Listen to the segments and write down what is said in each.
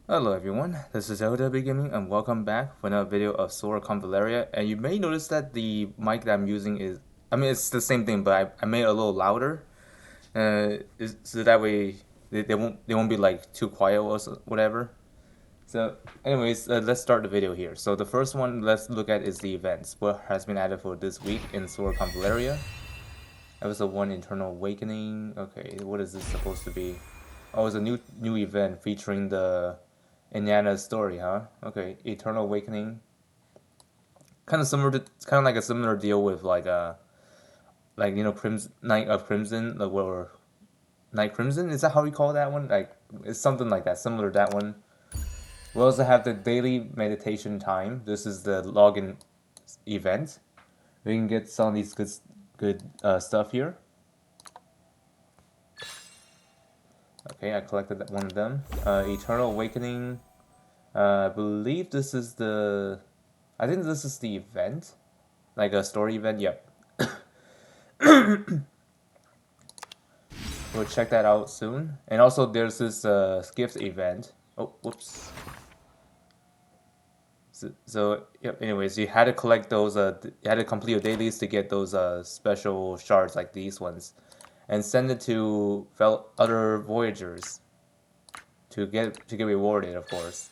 Hello everyone, this is LW Gaming and welcome back for another video of Convallaria. And you may notice that the mic that I'm using it's the same thing, but I made it a little louder, so that way they won't be like too quiet or whatever. So anyways, let's start the video here. So the first one let's look at is the events. What has been added for this week in Convallaria? Episode 1 Eternal Awakening. Okay, what is this supposed to be? Oh, it's a new event featuring the Indiana story, huh? Okay, Eternal Awakening. Kind of like a similar deal with Crimson Knight of Crimson, or Night Crimson. Is that how we call that one? Like it's something like that, similar to that one. We also have the daily meditation time. This is the login event. We can get some of these good stuff here. Okay, I collected one of them. Eternal Awakening. I believe this is the. I think this is the event, like a story event. Yep. We'll check that out soon. And also, there's this gift event. Oh, whoops. So yep. Anyways, you had to collect those. You had to complete your dailies to get those special shards like these ones, and send it to other voyagers to get rewarded, of course.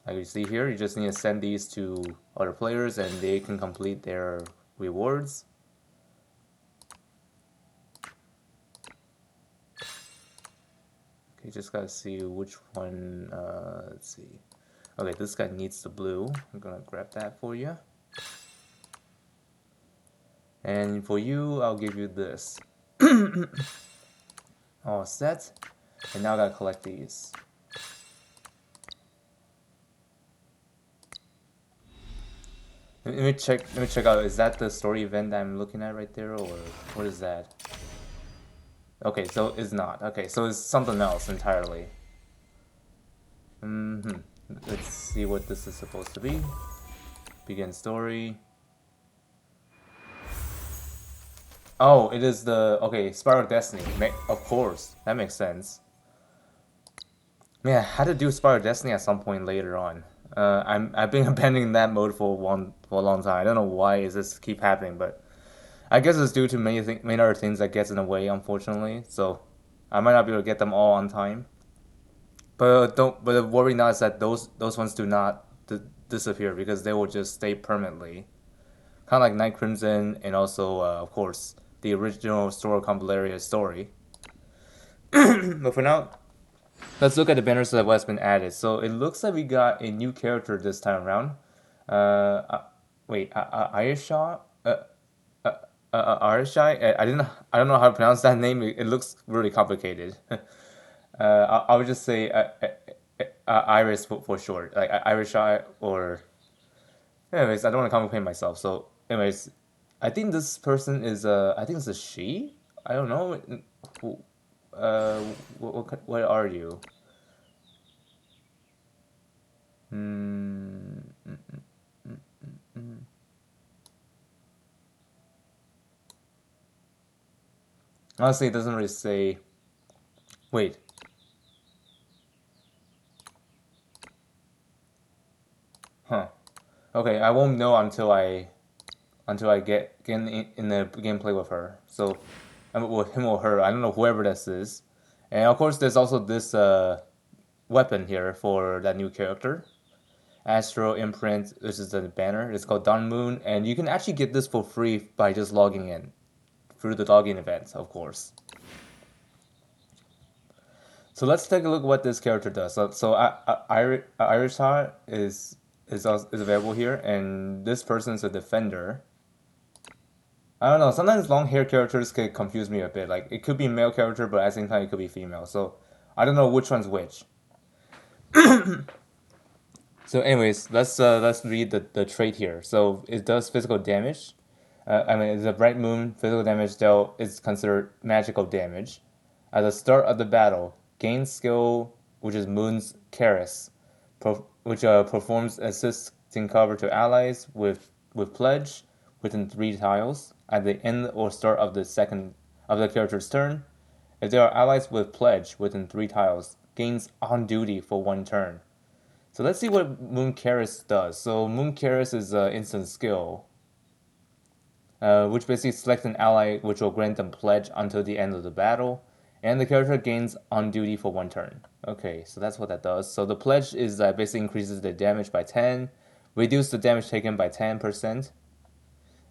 Like you see here, you just need to send these to other players, and they can complete their rewards. Okay, just gotta see which one. Let's see. Okay, this guy needs the blue. I'm gonna grab that for you. And for you, I'll give you this. All set. And now I gotta collect these. Let me check. Let me check out. Is that the story event that I'm looking at right there, or what is that? Okay, so it's not. Okay, so it's something else entirely. Let's see what this is supposed to be. Begin story. Oh, it is the okay Spiral Destiny. Of course, that makes sense. Man, I had to do Spiral Destiny at some point later on. I've been abandoning that mode for a long time. I don't know why is this keep happening, but I guess it's due to many other things that gets in the way, unfortunately. So I might not be able to get them all on time. But don't. But the worry now is that those ones do not disappear because they will just stay permanently. Kind of like Night Crimson and also, of course, the original Sora Convallaria story. But for now, let's look at the banners that has been added. So it looks like we got a new character this time around. Ayishah. Ayishah. I don't know how to pronounce that name. It looks really complicated. I would just say Iris for short, like Ayishah or. Anyways, I don't want to complicate myself. So, anyways, I think this person is I think it's a she. I don't know. What are you? Hmm. Honestly, it doesn't really say. Wait. Huh. Okay, I won't know until I get in the gameplay with her. So, with him or her, I don't know whoever this is. And of course, there's also this weapon here for that new character. Astro Imprint. This is the banner. It's called Dawn Moon, and you can actually get this for free by just logging in through the login event, of course. So let's take a look at what this character does. Ayishah is available here, and this person is a defender. I don't know. Sometimes long hair characters could confuse me a bit. Like it could be male character, but at the same time it could be female. So I don't know which one's which. So, anyways, let's read the trait here. So it does physical damage. It's a bright moon. Physical damage dealt is considered magical damage. At the start of the battle, gain skill, which is Moon's Keris, which performs assisting cover to allies with pledge within 3 tiles. At the end or start of the character's turn, If there are allies with pledge within 3 tiles, gains on duty for 1 turn. So let's see what Moon Keris does. So Moon Keris is an instant skill, which basically selects an ally which will grant them pledge until the end of the battle, and the character gains on duty for 1 turn. Okay, so that's what that does. So the pledge is basically increases the damage by 10, reduce the damage taken by 10%,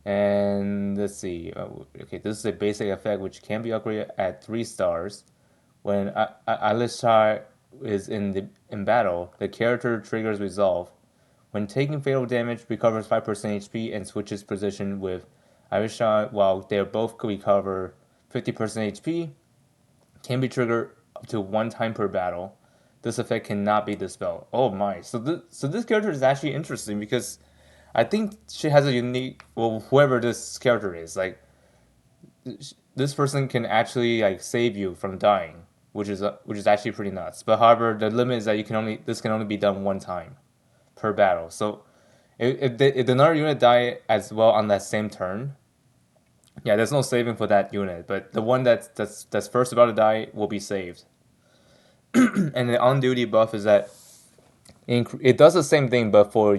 and let's see. Okay, this is a basic effect which can be upgraded at 3 stars. When Ayishah is in battle, the character triggers resolve. When taking fatal damage, recovers 5% HP and switches position with Ayishah while they both recover 50% HP. Can be triggered up to 1 time per battle. This effect cannot be dispelled. Oh my! So this character is actually interesting because I think she has a unique. Well, whoever this character is, like this person can actually like save you from dying, which is actually pretty nuts. But however, the limit is that this can only be done 1 time per battle. So if another unit die as well on that same turn, yeah, there's no saving for that unit. But the one that's first about to die will be saved. And the on duty buff is that it does the same thing, but for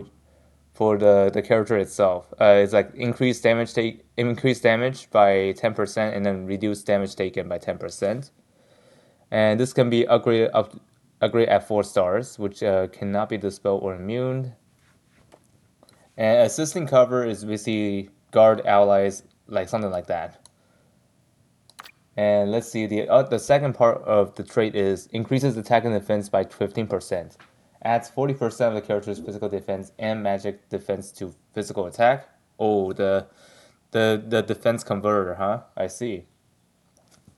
the character itself. It's like increased damage by 10% and then reduced damage taken by 10%. And this can be upgrade at 4 stars, which cannot be dispelled or immune. And assisting cover is basically guard allies, like something like that. And let's see, the second part of the trait is increases attack and defense by 15%. Adds 40% of the character's physical defense and magic defense to physical attack. Oh, the defense converter, huh? I see.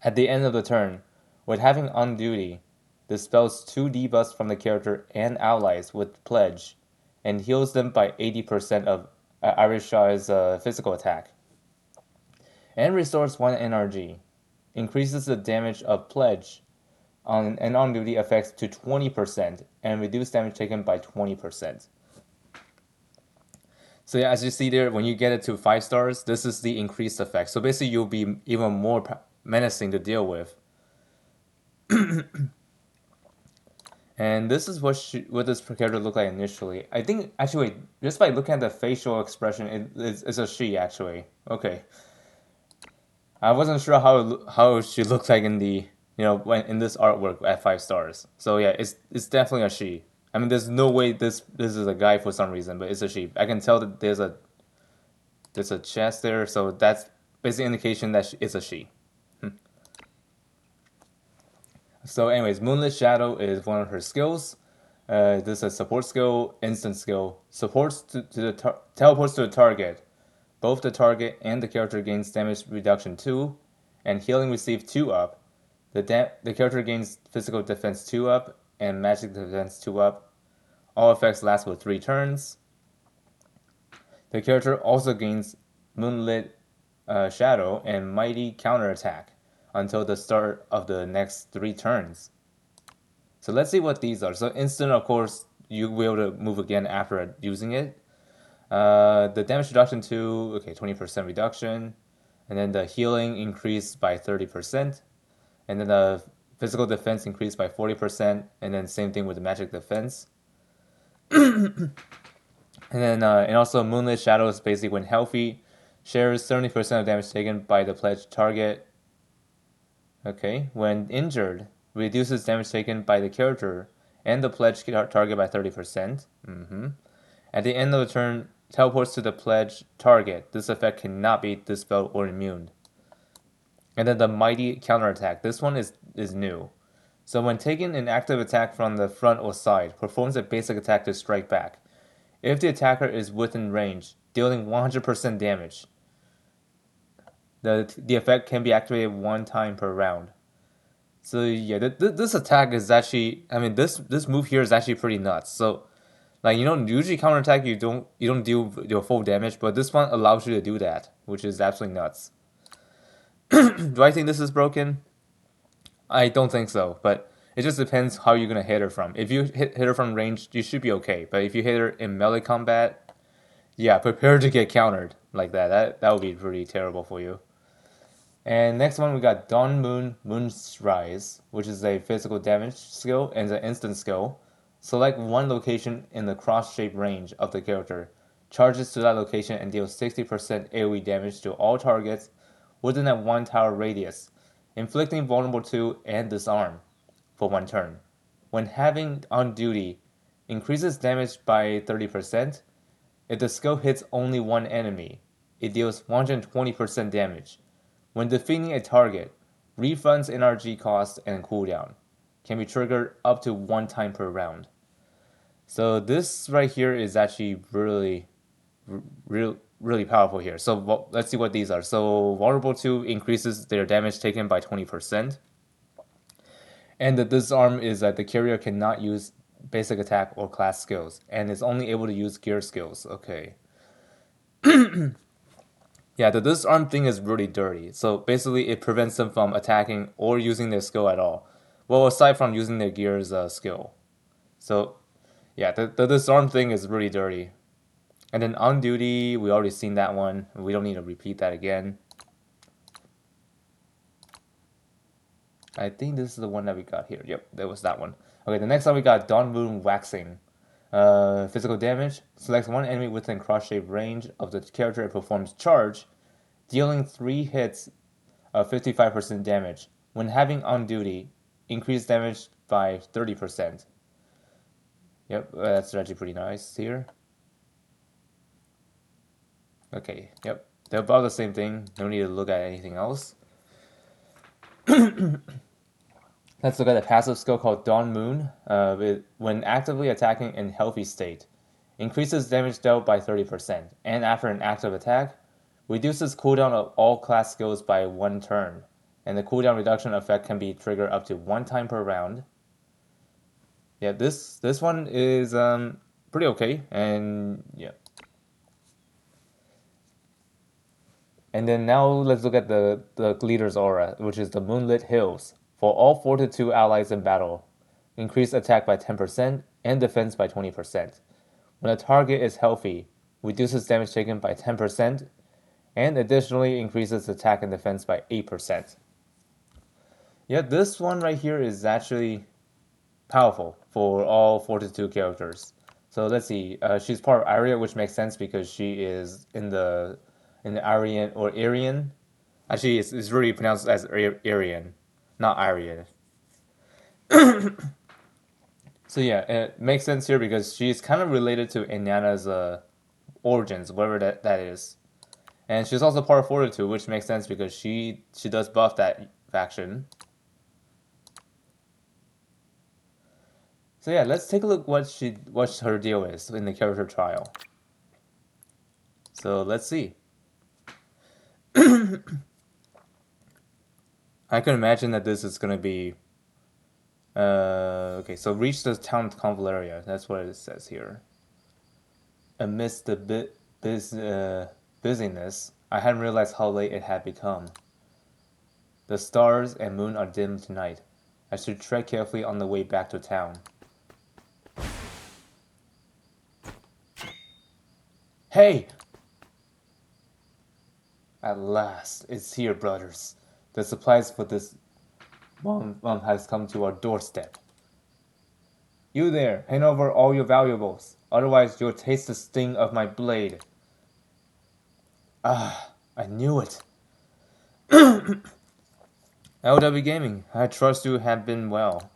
At the end of the turn, when having on duty, dispels 2 debuffs from the character and allies with pledge, and heals them by 80% of Ayishah's physical attack. And restores 1 NRG. Increases the damage of pledge and on duty effects to 20% and reduce damage taken by 20%. So yeah, as you see there, when you get it to 5 stars, this is the increased effect. So basically, you'll be even more menacing to deal with. And this is what this character looked like initially. I think actually, just by looking at the facial expression, it's a she actually. Okay, I wasn't sure how she looked like in the when in this artwork at 5 stars. So yeah, it's definitely a she. I mean, there's no way this is a guy for some reason, but it's a she. I can tell that there's a chest there, so that's basic indication that it's a she. So, anyways, Moonlit Shadow is one of her skills. This is a support skill, instant skill. Supports teleports to the target. Both the target and the character gains damage reduction 2, and healing received 2 up. The character gains physical defense 2 up and magic defense 2 up. All effects last for 3 turns. The character also gains Moonlit Shadow and Mighty Counterattack until the start of the next 3 turns. So let's see what these are. So instant, of course, you'll be able to move again after using it. The damage reduction to, okay, 20% reduction. And then the healing increased by 30%. And then the physical defense increased by 40%. And then same thing with the magic defense. And then and also Moonlit Shadow is basically when healthy, shares 70% of damage taken by the pledged target. Okay, when injured, reduces damage taken by the character and the pledged target by 30%. At the end of the turn, teleports to the pledged target. This effect cannot be dispelled or immune. And then the Mighty Counterattack. This one is new. So when taking an active attack from the front or side, performs a basic attack to strike back. If the attacker is within range, dealing 100% damage, the effect can be activated 1 time per round. So yeah, this attack is actually, I mean, this move here is actually pretty nuts. So like usually counterattack you don't deal your full damage, but this one allows you to do that, which is absolutely nuts. Do I think this is broken? I don't think so, but it just depends how you're gonna hit her from. If you hit her from range, you should be okay. But if you hit her in melee combat, yeah, prepare to get countered like that. That would be pretty terrible for you. And next one we got Dawn Moon Moon's Rise, which is a physical damage skill and an instant skill. Select one location in the cross-shaped range of the character. Charges to that location and deals 60% AoE damage to all targets within a 1 tower radius, inflicting vulnerable to and disarm for 1 turn. When having on duty, increases damage by 30%. If the skill hits only one enemy, it deals 120% damage. When defeating a target, refunds NRG cost and cooldown. Can be triggered up to 1 time per round. So this right here is actually really powerful here. So let's see what these are. So vulnerable 2 increases their damage taken by 20%. And the disarm is that the carrier cannot use basic attack or class skills and is only able to use gear skills. Okay. Yeah, the disarm thing is really dirty. So basically, it prevents them from attacking or using their skill at all. Well, aside from using their gear's skill. So, yeah, the disarm thing is really dirty. And then on duty, we already seen that one. We don't need to repeat that again. I think this is the one that we got here. Yep, that was that one. Okay, the next one we got Dawn Moon Waxing. Physical damage. Select one enemy within cross-shaped range of the character it performs charge, dealing 3 hits of 55% damage. When having on duty, increase damage by 30%. Yep, that's actually pretty nice here. Okay, yep. They're about the same thing. No need to look at anything else. Let's look at a passive skill called Dawn Moon. When actively attacking in healthy state, increases damage dealt by 30%, and after an active attack, reduces cooldown of all class skills by 1 turn, and the cooldown reduction effect can be triggered up to 1 time per round. Yeah, this one is pretty okay, and yeah. And then now let's look at the leader's aura, which is the Moonlit Hills. For all 4 to 2 allies in battle, increase attack by 10% and defense by 20%. When a target is healthy, reduces damage taken by 10% and additionally increases attack and defense by 8%. Yeah, this one right here is actually powerful for all 42 characters. So let's see. She's part of Arya, which makes sense because she is in the Aryan or Aryan. Actually, it's really pronounced as Aryan, not Aryan. So yeah, it makes sense here because she's kind of related to Inanna's origins, whatever that is. And she's also part of Fortitude, which makes sense because she does buff that faction. So yeah, let's take a look what her deal is in the character trial. So let's see. I can imagine that this is gonna be okay. So reach the town of Convallaria. That's what it says here. Amidst the busyness, I hadn't realized how late it had become. The stars and moon are dim tonight. I should tread carefully on the way back to town. Hey! At last, it's here, brothers. The supplies for this mom has come to our doorstep. You there, hand over all your valuables. Otherwise, you'll taste the sting of my blade. Ah, I knew it. LW Gaming, I trust you have been well.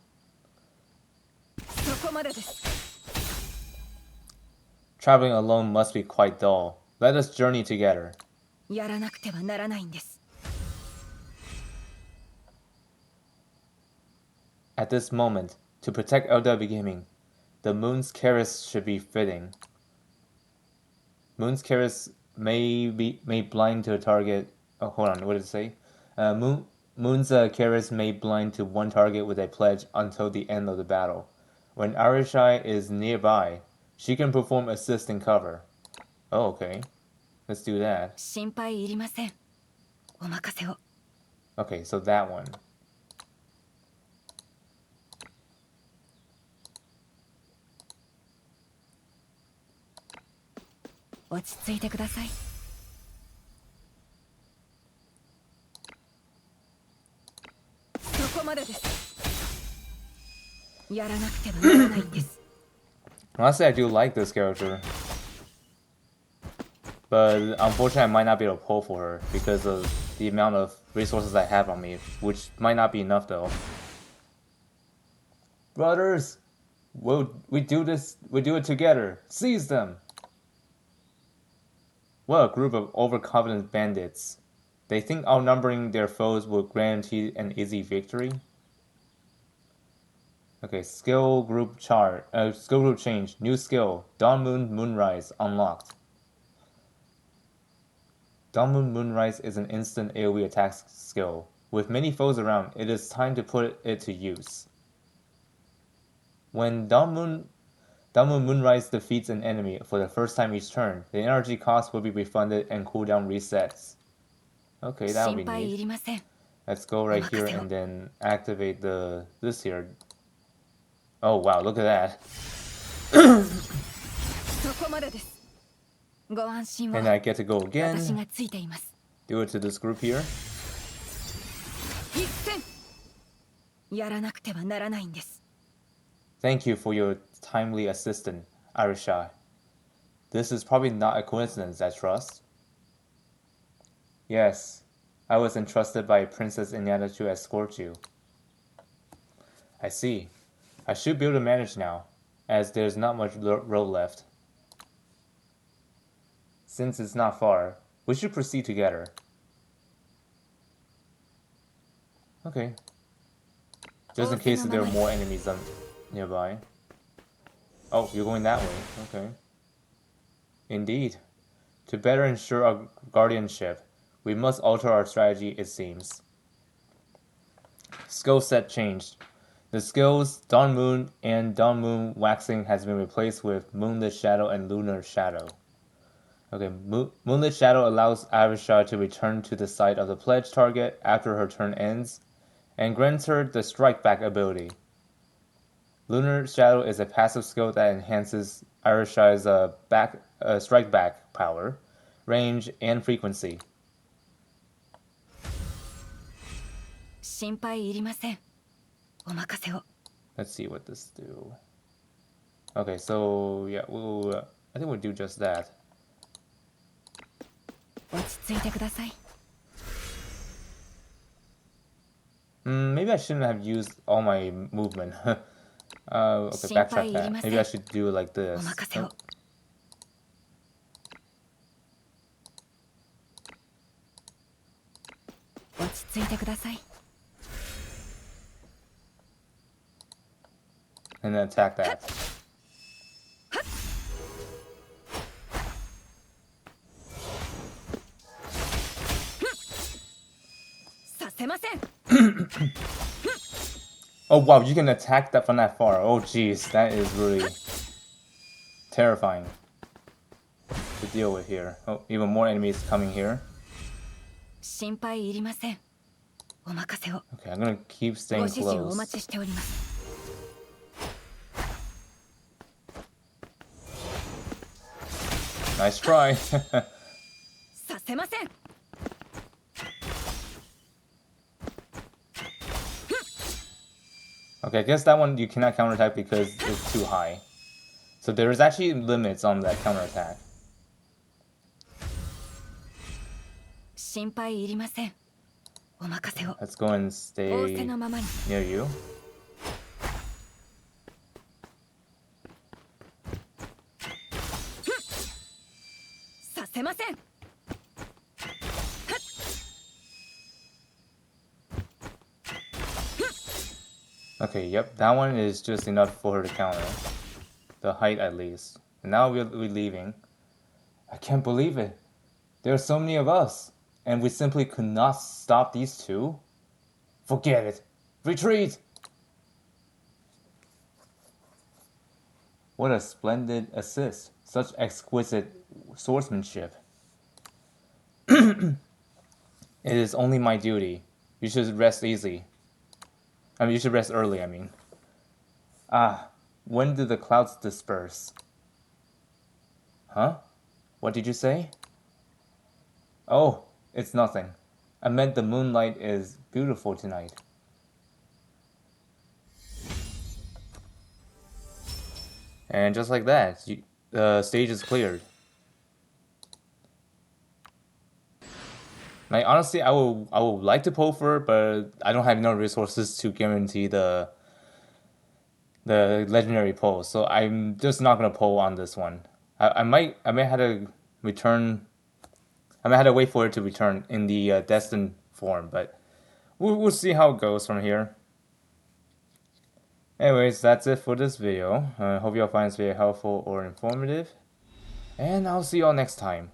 Traveling alone must be quite dull. Let us journey together. At this moment, to protect LW Gaming, the Moon's Caress should be fitting. Moon's Caress may blind to a target. Oh, hold on, what did it say? Moon's Caress may blind to one target with a pledge until the end of the battle. When Ayishah is nearby, she can perform assist and cover. Oh, okay. Let's do that. Okay, so that one. Honestly, I do like this character. But unfortunately, I might not be able to pull for her because of the amount of resources I have on me, which might not be enough though. Brothers, we do this. We do it together. Seize them. What a group of overconfident bandits. They think outnumbering their foes will guarantee an easy victory. Okay, skill group chart. Skill group change. New skill. Dawn Moon Moonrise unlocked. Dawn Moon Moonrise is an instant AoE attack skill. With many foes around, it is time to put it to use. When Dawn Moon Moonrise defeats an enemy for the first time each turn, the energy cost will be refunded and cooldown resets. Okay, that would be neat. Let's go right here and then activate this here. Oh wow, look at that. And I get to go again. Do it to this group here. Thank you for your timely assistance, Ayishah. This is probably not a coincidence, I trust. Yes, I was entrusted by Princess Inyana to escort you. I see. I should be able to manage now, as there's not much road left. Since it's not far, we should proceed together. Okay. Just in case there are more enemies nearby. Oh, you're going that way. Okay. Indeed. To better ensure our guardianship, we must alter our strategy, it seems. Skill set changed. The skills Dawn Moon and Dawn Moon Waxing has been replaced with Moonlit Shadow and Lunar Shadow. Okay, Moonlit Shadow allows Ayishah to return to the site of the pledge target after her turn ends, and grants her the Strike Back ability. Lunar Shadow is a passive skill that enhances Ayishah's strike back power, range, and frequency. Let's see what this do. Okay, so yeah, I think we'll do just that. Maybe I shouldn't have used all my movement. Okay, backtrack that. Maybe I should do it like this. Oh. And then attack that. Oh wow, you can attack that from that far. Oh jeez, that is really terrifying to deal with here. Oh, even more enemies coming here. Okay, I'm gonna keep staying close. Nice try. Okay, I guess that one you cannot counterattack because it's too high. So there is actually limits on that counterattack. Let's go and stay near you. Okay, yep, that one is just enough for her to counter. The height at least. And now we're leaving. I can't believe it. There are so many of us, and we simply could not stop these two? Forget it. Retreat! What a splendid assist. Such exquisite swordsmanship. It is only my duty. You should rest easy. You should rest early, I mean. Ah, when do the clouds disperse? Huh? What did you say? Oh, it's nothing. I meant the moonlight is beautiful tonight. And just like that, the stage is cleared. Like honestly, I would like to pull for it, but I don't have enough resources to guarantee the legendary pull. So I'm just not gonna pull on this one. I might have to return. I might have to wait for it to return in the destined form, but we'll see how it goes from here. Anyways, that's it for this video. I hope y'all find this video helpful or informative, and I'll see y'all next time.